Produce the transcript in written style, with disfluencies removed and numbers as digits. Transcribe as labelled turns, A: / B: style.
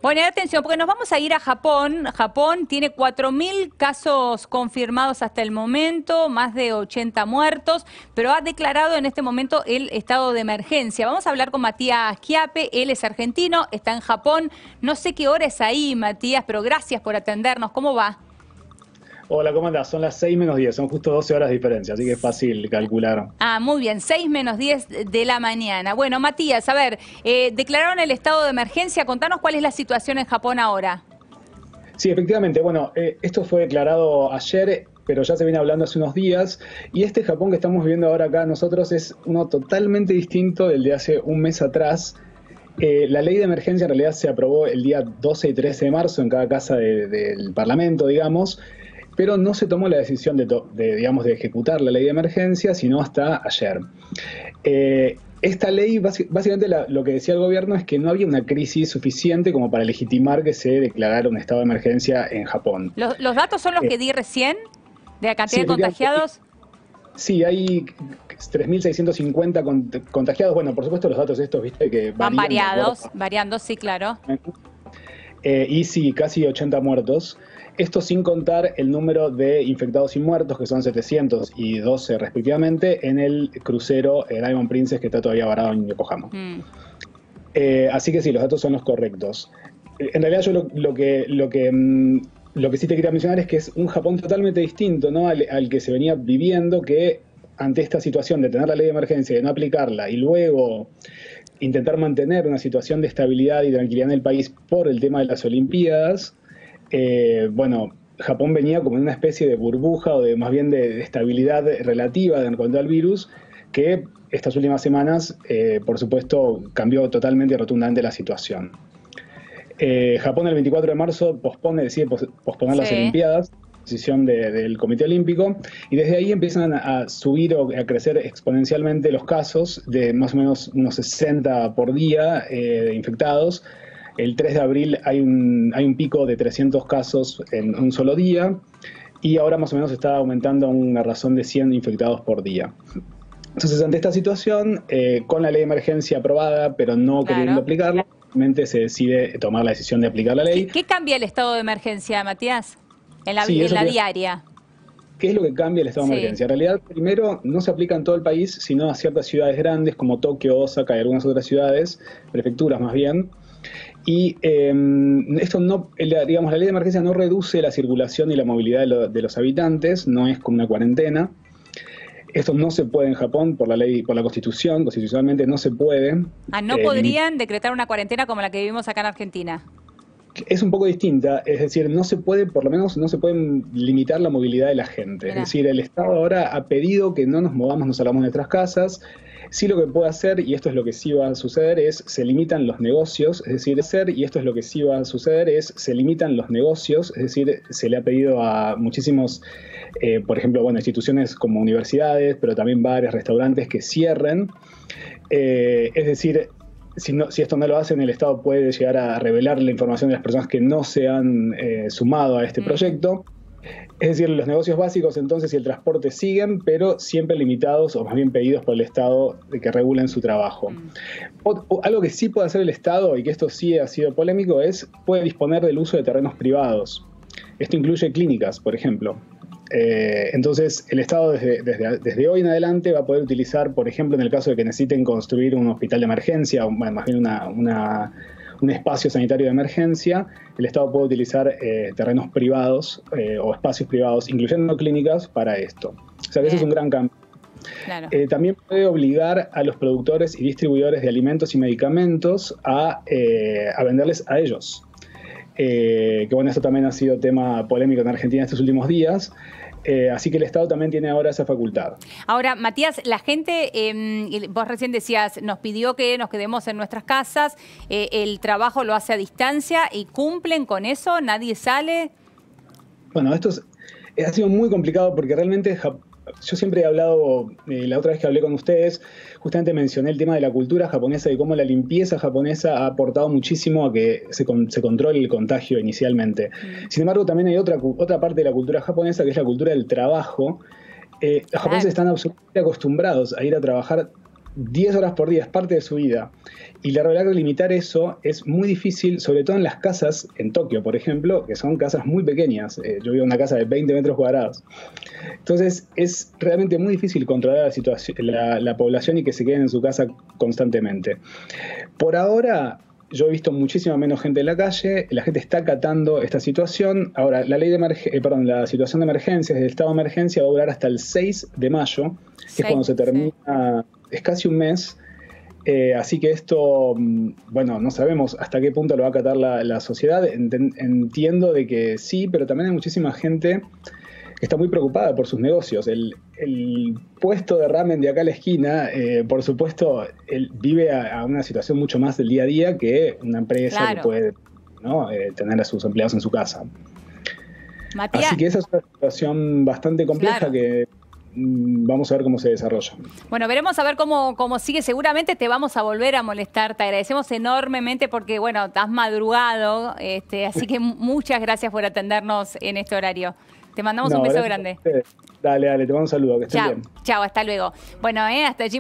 A: Bueno, atención, porque nos vamos a ir a Japón. Japón tiene 4.000 casos confirmados hasta el momento, más de 80 muertos, pero ha declarado en este momento el estado de emergencia. Vamos a hablar con Matías Chiappe, él es argentino, está en Japón. No sé qué hora es ahí, Matías, pero gracias por atendernos. ¿Cómo va?
B: Hola, ¿cómo andás? Son las 6 menos 10, son justo 12 horas de diferencia, así que es fácil calcular.
A: Ah, muy bien, 6 menos 10 de la mañana. Bueno, Matías, a ver, declararon el estado de emergencia. Contanos cuál es la situación en Japón ahora.
B: Sí, efectivamente, bueno, esto fue declarado ayer, pero ya se viene hablando hace unos días, y este Japón que estamos viviendo ahora acá nosotros es uno totalmente distinto del de hace un mes atrás. La ley de emergencia en realidad se aprobó el día 12 y 13 de marzo en cada casa del Parlamento, digamos, pero no se tomó la decisión digamos, de ejecutar la ley de emergencia, sino hasta ayer. Esta ley, básicamente lo que decía el gobierno es que no había una crisis suficiente como para legitimar que se declarara un estado de emergencia en Japón.
A: ¿Los datos son los que di recién de la cantidad de contagiados?
B: Sí, hay 3.650 contagiados. Bueno, por supuesto los datos estos, viste, que
A: van variando, sí, claro.
B: Y sí, casi 80 muertos. Esto sin contar el número de infectados y muertos, que son 712 respectivamente, en el crucero Diamond Princess, que está todavía varado en Yokohama. Así que sí, los datos son los correctos. En realidad yo lo que sí te quería mencionar es que es un Japón totalmente distinto, ¿no? al que se venía viviendo, que ante esta situación de tener la ley de emergencia y de no aplicarla, y luego intentar mantener una situación de estabilidad y tranquilidad en el país por el tema de las Olimpiadas, bueno, Japón venía como en una especie de burbuja o más bien de estabilidad relativa en cuanto al virus, que estas últimas semanas, por supuesto, cambió totalmente y rotundamente la situación. Japón el 24 de marzo decide posponer las Olimpiadas, decisión del Comité Olímpico, y desde ahí empiezan a subir o a crecer exponencialmente los casos, de más o menos unos 60 por día de infectados. El 3 de abril hay un pico de 300 casos en un solo día, y ahora más o menos está aumentando a una razón de 100 infectados por día. Entonces, ante esta situación, con la ley de emergencia aprobada, pero no queriendo aplicarla, se decide tomar la decisión de aplicar la ley.
A: ¿Qué cambia el estado de emergencia, Matías, en la diaria?
B: ¿Qué es lo que cambia el estado de emergencia? En realidad, primero, no se aplica en todo el país, sino a ciertas ciudades grandes como Tokio, Osaka y algunas otras ciudades, prefecturas más bien. Y esto no, digamos, la ley de emergencia no reduce la circulación y la movilidad de los habitantes, no es como una cuarentena. Esto no se puede en Japón por la ley, por la Constitución, constitucionalmente no se puede.
A: ¿No podrían decretar una cuarentena como la que vivimos acá en Argentina?
B: Es un poco distinta, es decir, no se puede, por lo menos no se puede limitar la movilidad de la gente. Es decir, el Estado ahora ha pedido que no nos movamos, no salgamos de nuestras casas. Sí, lo que puede hacer, y esto es lo que sí va a suceder, se limitan los negocios, es decir, se le ha pedido a muchísimos, por ejemplo, bueno, instituciones como universidades, pero también bares, restaurantes que cierren. Es decir, si esto no lo hacen, el Estado puede llegar a revelar la información de las personas que no se han sumado a este proyecto. Es decir, los negocios básicos entonces y el transporte siguen, pero siempre limitados o más bien pedidos por el Estado de que regulen su trabajo. Algo que sí puede hacer el Estado, y que esto sí ha sido polémico, puede disponer del uso de terrenos privados. Esto incluye clínicas, por ejemplo. Entonces, el Estado desde hoy en adelante va a poder utilizar, por ejemplo, en el caso de que necesiten construir un hospital de emergencia, o más bien un espacio sanitario de emergencia, el Estado puede utilizar terrenos privados o espacios privados, incluyendo clínicas, para esto. O sea que ese es un gran cambio. Claro. También puede obligar a los productores y distribuidores de alimentos y medicamentos a venderles a ellos. Que bueno, esto también ha sido tema polémico en Argentina estos últimos días. Así que el Estado también tiene ahora esa facultad.
A: Ahora, Matías, la gente, vos recién decías, nos pidió que nos quedemos en nuestras casas, el trabajo lo hace a distancia y cumplen con eso, nadie sale.
B: Bueno, esto ha sido muy complicado porque realmente yo siempre he hablado, la otra vez que hablé con ustedes, justamente mencioné el tema de la cultura japonesa y cómo la limpieza japonesa ha aportado muchísimo a que se controle el contagio inicialmente. Sin embargo, también hay otra parte de la cultura japonesa, que es la cultura del trabajo. Los japoneses están absolutamente acostumbrados a ir a trabajar 10 horas por día, es parte de su vida. Y la verdad que limitar eso es muy difícil, sobre todo en las casas, en Tokio, por ejemplo, que son casas muy pequeñas. Yo vivo en una casa de 20 metros cuadrados. Entonces es realmente muy difícil controlar la situación, la población y que se queden en su casa constantemente. Por ahora, yo he visto muchísima menos gente en la calle, la gente está acatando esta situación. Ahora, la situación de emergencias, el estado de emergencia va a durar hasta el 6 de mayo, que es cuando se termina, es casi un mes. Así que esto, bueno, no sabemos hasta qué punto lo va a acatar la sociedad. Entiendo de que sí, pero también hay muchísima gente que está muy preocupada por sus negocios. El puesto de ramen de acá a la esquina, por supuesto, él vive a una situación mucho más del día a día que una empresa que puede, ¿no?, tener a sus empleados en su casa.
A: Matías.
B: Así que esa es una situación bastante compleja que vamos a ver cómo se desarrolla.
A: Bueno, veremos a ver cómo sigue. Seguramente te vamos a volver a molestar. Te agradecemos enormemente porque, bueno, has madrugado. Así que muchas gracias por atendernos en este horario. Te mandamos un beso grande.
B: Dale, te mando un saludo. Que estés bien.
A: Chao, hasta luego. Bueno, hasta allí.